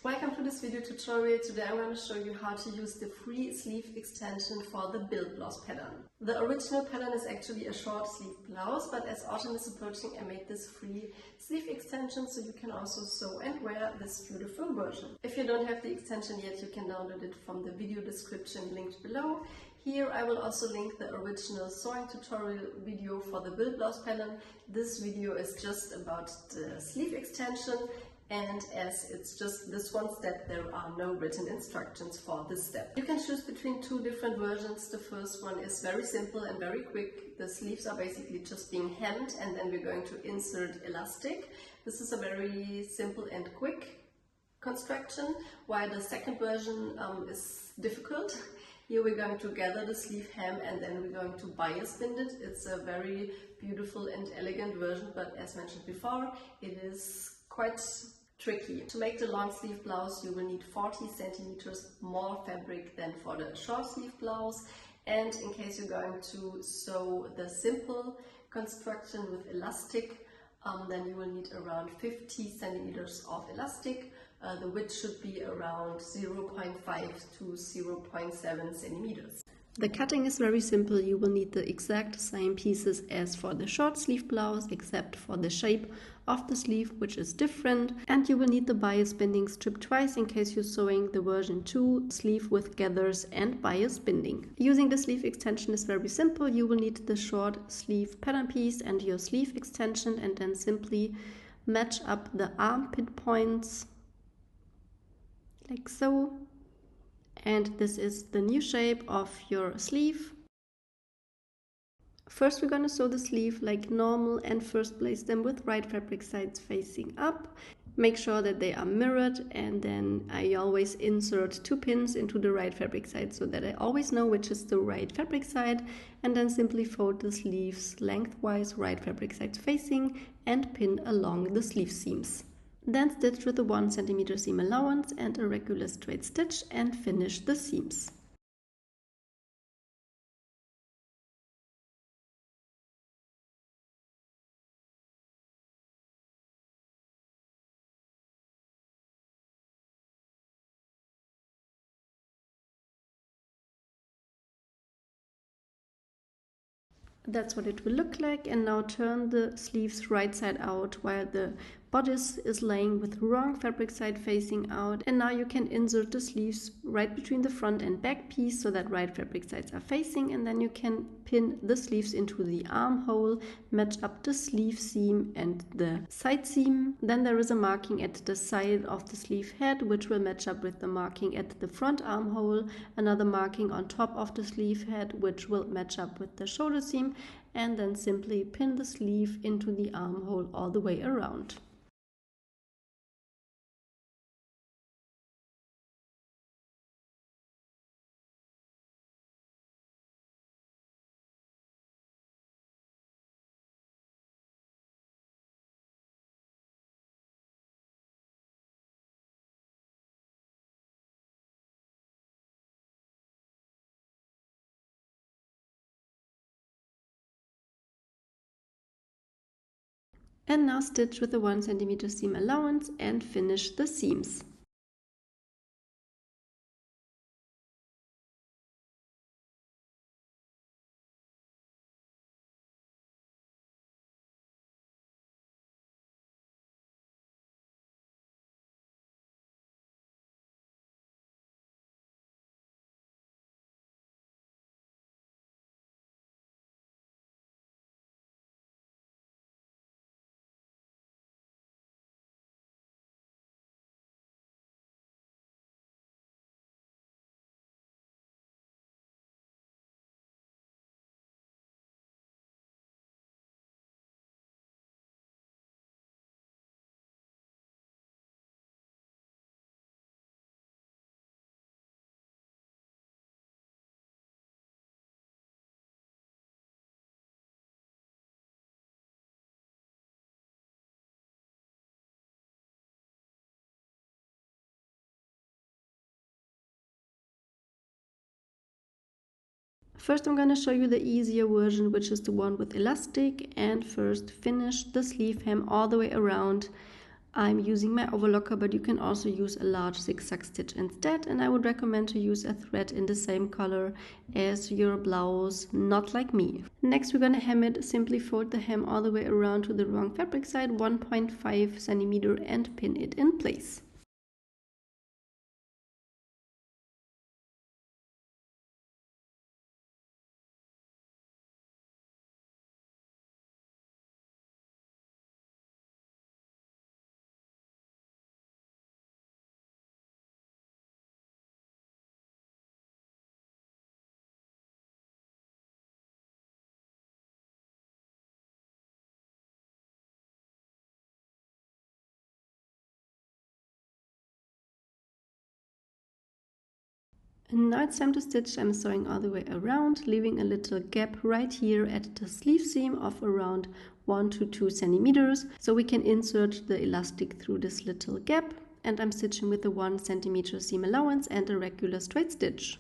Welcome to this video tutorial. Today I'm going to show you how to use the free sleeve extension for the build blouse pattern. The original pattern is actually a short sleeve blouse, but as autumn is approaching I made this free sleeve extension so you can also sew and wear this beautiful version. If you don't have the extension yet, you can download it from the video description linked below. Here I will also link the original sewing tutorial video for the build blouse pattern. This video is just about the sleeve extension, and as it's just this one step, there are no written instructions for this step. You can choose between two different versions. The first one is very simple and very quick. The sleeves are basically just being hemmed and then we're going to insert elastic. This is a very simple and quick construction, while the second version is difficult. Here we're going to gather the sleeve hem and then we're going to bias bind it. It's a very beautiful and elegant version, but as mentioned before, it is quite tricky. To make the long sleeve blouse you will need 40 centimeters more fabric than for the short sleeve blouse, and in case you're going to sew the simple construction with elastic, then you will need around 50 centimeters of elastic. The width should be around 0.5 to 0.7 centimeters. The cutting is very simple. You will need the exact same pieces as for the short sleeve blouse, except for the shape of the sleeve, which is different. And you will need the bias binding strip twice in case you're sewing the version 2 sleeve with gathers and bias binding. Using the sleeve extension is very simple. You will need the short sleeve pattern piece and your sleeve extension, and then simply match up the armpit points like so. And this is the new shape of your sleeve. First we're going to sew the sleeve like normal and first place them with right fabric sides facing up. Make sure that they are mirrored, and then I always insert 2 pins into the right fabric side so that I always know which is the right fabric side, and then simply fold the sleeves lengthwise, right fabric sides facing, and pin along the sleeve seams. Then stitch with a 1 cm seam allowance and a regular straight stitch and finish the seams. That's what it will look like, and now turn the sleeves right side out while the bodice is laying with wrong fabric side facing out. And now you can insert the sleeves right between the front and back piece so that right fabric sides are facing, and then you can pin the sleeves into the armhole, match up the sleeve seam and the side seam. Then there is a marking at the side of the sleeve head which will match up with the marking at the front armhole, another marking on top of the sleeve head which will match up with the shoulder seam, and then simply pin the sleeve into the armhole all the way around. And now stitch with a 1 cm seam allowance and finish the seams. First I'm going to show you the easier version, which is the one with elastic, and first finish the sleeve hem all the way around I'm using my overlocker, but you can also use a large zigzag stitch instead, and I would recommend to use a thread in the same color as your blouse, not like me. Next we're gonna hem it. Simply fold the hem all the way around to the wrong fabric side, 1.5 centimeter, and pin it in place. And now it's time to stitch. I'm sewing all the way around, leaving a little gap right here at the sleeve seam of around 1 to 2 centimeters, so we can insert the elastic through this little gap. And I'm stitching with a 1 centimeter seam allowance and a regular straight stitch.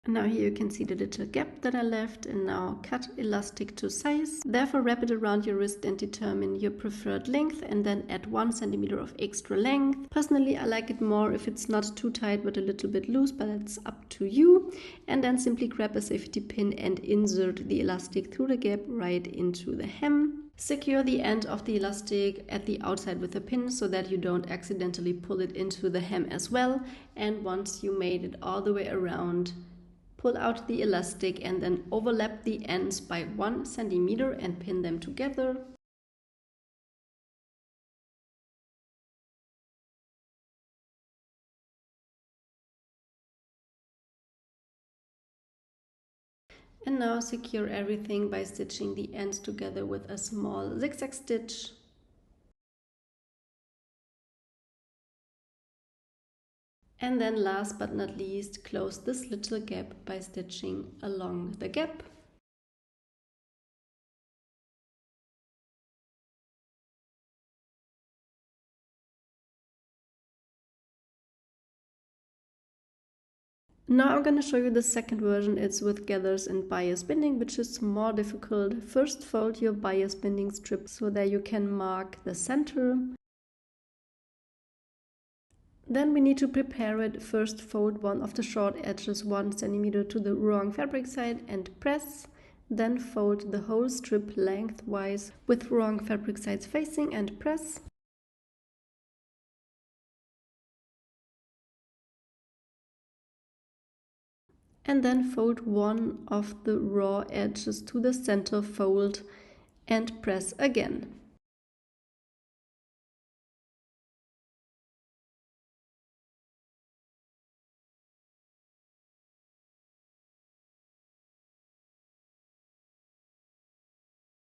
And now here you can see the little gap that I left, and now cut elastic to size. Therefore wrap it around your wrist and determine your preferred length, and then add 1 centimeter of extra length. Personally, I like it more if it's not too tight but a little bit loose, but it's up to you. And then simply grab a safety pin and insert the elastic through the gap right into the hem. Secure the end of the elastic at the outside with a pin so that you don't accidentally pull it into the hem as well. And once you made it all the way around, pull out the elastic and then overlap the ends by 1 centimeter and pin them together. And now secure everything by stitching the ends together with a small zigzag stitch. And then last but not least, close this little gap by stitching along the gap. Now I'm going to show you the second version. It's with gathers and bias binding, which is more difficult. First fold your bias binding strip so that you can mark the center. Then we need to prepare it. First fold one of the short edges 1 centimeter to the wrong fabric side and press. Then fold the whole strip lengthwise with wrong fabric sides facing and press. And then fold one of the raw edges to the center fold and press again.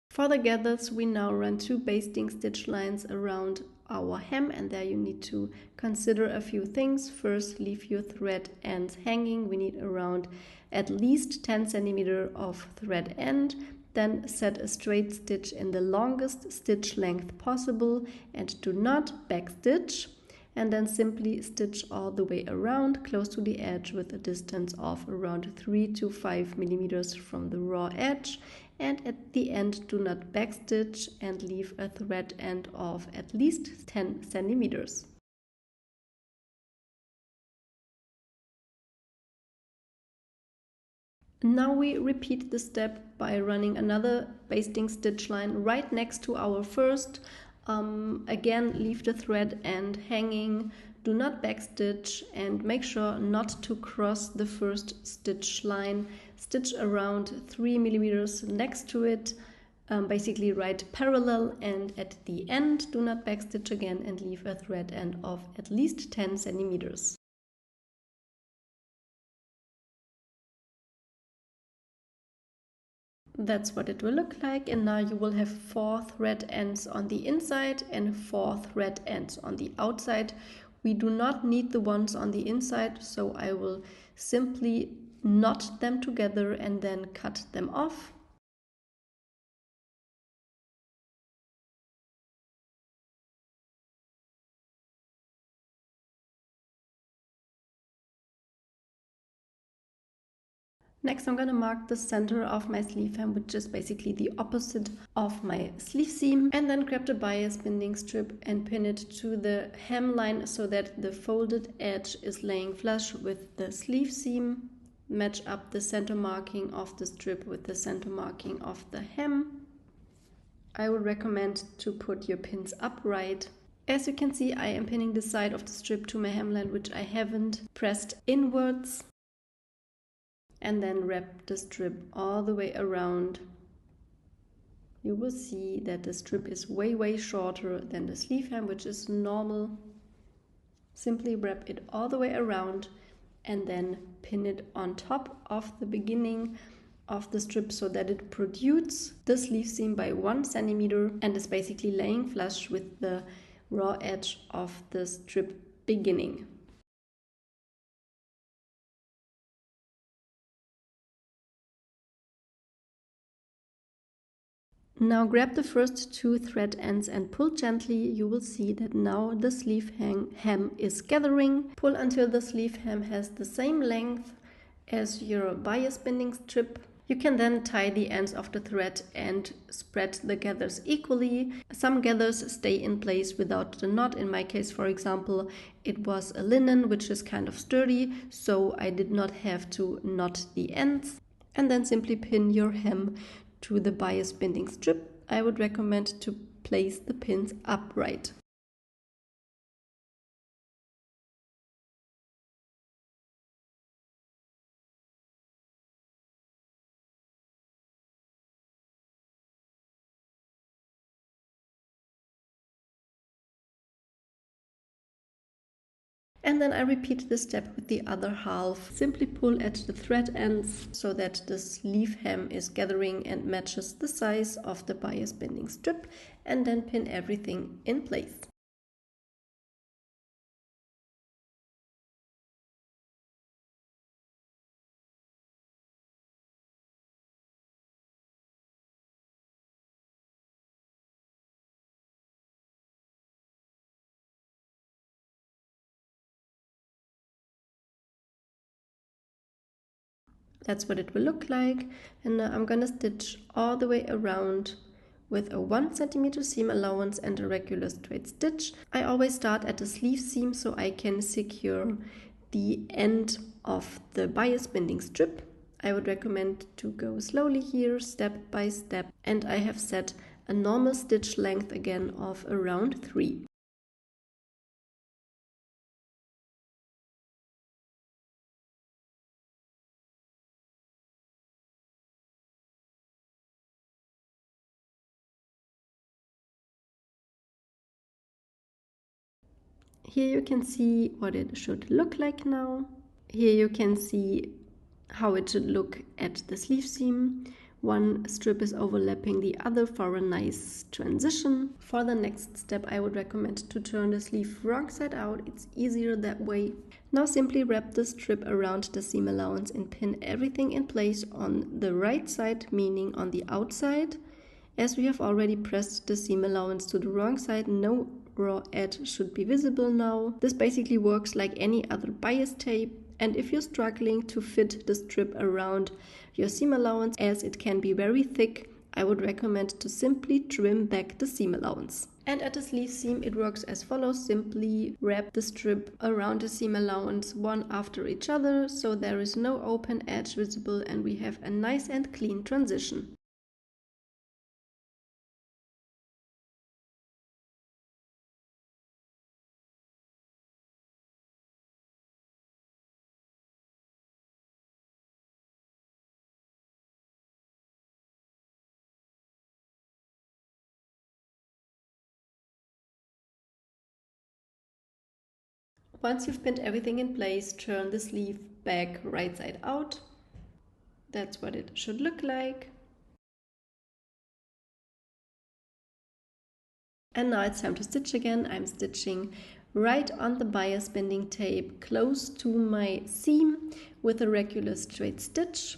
For the gathers, we now run 2 basting stitch lines around our hem, and there you need to consider a few things. First, leave your thread ends hanging. We need around at least 10 centimeters of thread end. Then set a straight stitch in the longest stitch length possible and do not backstitch. And then simply stitch all the way around close to the edge with a distance of around 3 to 5 millimeters from the raw edge. And at the end, do not backstitch and leave a thread end of at least 10 centimeters. Now we repeat the step by running another basting stitch line right next to our first. Again, leave the thread end hanging, do not backstitch, and make sure not to cross the first stitch line. Stitch around 3 millimeters next to it, basically right parallel, and at the end do not backstitch again and leave a thread end of at least 10 centimeters. That's what it will look like, and now you will have 4 thread ends on the inside and 4 thread ends on the outside. We do not need the ones on the inside, so I will simply knot them together and then cut them off. Next, I'm going to mark the center of my sleeve hem, which is basically the opposite of my sleeve seam, and then grab the bias binding strip and pin it to the hemline so that the folded edge is laying flush with the sleeve seam. Match up the center marking of the strip with the center marking of the hem. I would recommend to put your pins upright. As you can see, I am pinning the side of the strip to my hemline, which I haven't pressed inwards. And then wrap the strip all the way around. You will see that the strip is way shorter than the sleeve hem, which is normal. Simply wrap it all the way around and then pin it on top of the beginning of the strip so that it protrudes the sleeve seam by 1 centimeter and is basically laying flush with the raw edge of the strip beginning. Now grab the first 2 thread ends and pull gently. You will see that now the sleeve hem is gathering. Pull until the sleeve hem has the same length as your bias binding strip. You can then tie the ends of the thread and spread the gathers equally. Some gathers stay in place without the knot. In my case, for example, it was a linen, which is kind of sturdy, so I did not have to knot the ends. And then simply pin your hem to the bias binding strip. I would recommend to place the pins upright. And then I repeat this step with the other half. Simply pull at the thread ends so that the sleeve hem is gathering and matches the size of the bias binding strip, and then pin everything in place. That's what it will look like. And now I'm gonna stitch all the way around with a 1 centimeter seam allowance and a regular straight stitch. I always start at the sleeve seam so I can secure the end of the bias binding strip. I would recommend to go slowly here, step by step, and I have set a normal stitch length again of around 3. Here you can see what it should look like now. Here you can see how it should look at the sleeve seam. One strip is overlapping the other for a nice transition. For the next step, I would recommend to turn the sleeve wrong side out. It's easier that way. Now simply wrap the strip around the seam allowance and pin everything in place on the right side, meaning on the outside. As we have already pressed the seam allowance to the wrong side, no raw edge should be visible now. This basically works like any other bias tape, and if you're struggling to fit the strip around your seam allowance as it can be very thick, I would recommend to simply trim back the seam allowance. And at the sleeve seam it works as follows. Simply wrap the strip around the seam allowance one after each other so there is no open edge visible and we have a nice and clean transition. Once you've pinned everything in place, turn the sleeve back right side out. That's what it should look like. And now it's time to stitch again. I'm stitching right on the bias binding tape close to my seam with a regular straight stitch.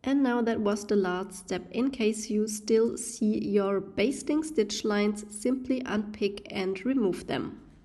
And now that was the last step. In case you still see your basting stitch lines, simply unpick and remove them.